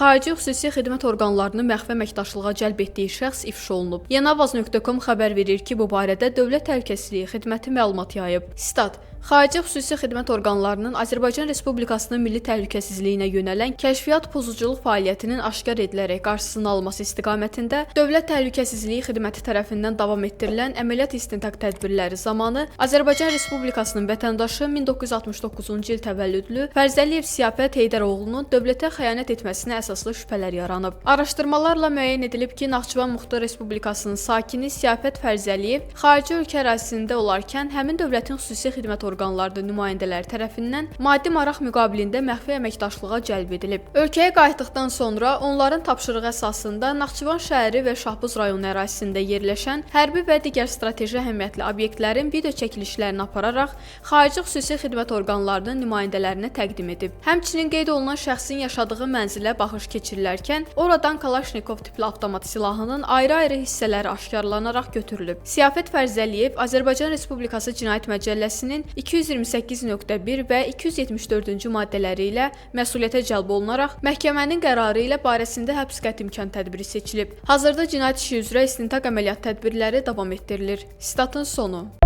Xarici xüsusi xidmət orqanlarının məxfi əməkdaşlığa cəlb etdiyi şəxs ifşa olunub. Yanavaz.com xəbər verir ki, bu barədə Dövlət Təhlükəsizliyi Xidməti məlumat yayıb. Stat: Xarici xüsusi xidmət orqanlarının Azərbaycan Respublikasının milli təhlükəsizliyinə yönələn kəşfiyyat pozuculuq fəaliyyətinin aşkar edilərək qarşısının alınması istiqamətində Dövlət Təhlükəsizliyi Xidməti tərəfindən davam etdirilən əməliyyat istintaq tədbirləri zamanı Azərbaycan Respublikasının vətəndaşı 1969-cu il təvəllüdlü Fərzəliyev Siyafət Heydəroğlunun dövlətə xəyanət etməsinə əsaslı şübhələr yaranıb. Araşdırmalarla müəyyən edilib ki, Naxçıvan Muxtar Respublikasının sakini Siyafət Fərzəliyev xarici ölkə ərazisində olarkən həmin dövlətin xüsusi xidmət orqanları nümayəndələri tərəfindən maddi maraq müqabilində məxfi əməkdaşlığa cəlb edilib. Ölkəyə qayıtdıqdan sonra onların tapşırığı əsasında Naxçıvan şəhəri və Şahbuz rayonu ərazisində yerləşən hərbi və digər strateji əhəmiyyətli obyektlərin video çəkilişlərini apararaq xarici xüsusi xidmət orqanlarının nümayəndələrinə təqdim edib. Həmçinin qeyd olunan şəxsin yaşadığı mənzilə baxış keçirilərkən oradan Kalaşnikov tipli avtomat silahının ayrı-ayrı hissələri aşkarlanaraq götürülüb. Siyafət Fərzəliyev Azərbaycan Respublikası Cinayət Məcəlləsinin 228.1 və 274-cü maddələri ilə məsuliyyətə cəlb olunaraq məhkəmənin qərarı ilə barəsində həbs qəti imkan tədbiri seçilib. Hazırda cinayət işi üzrə istintaq əməliyyat tədbirləri davam etdirilir. Statın sonu.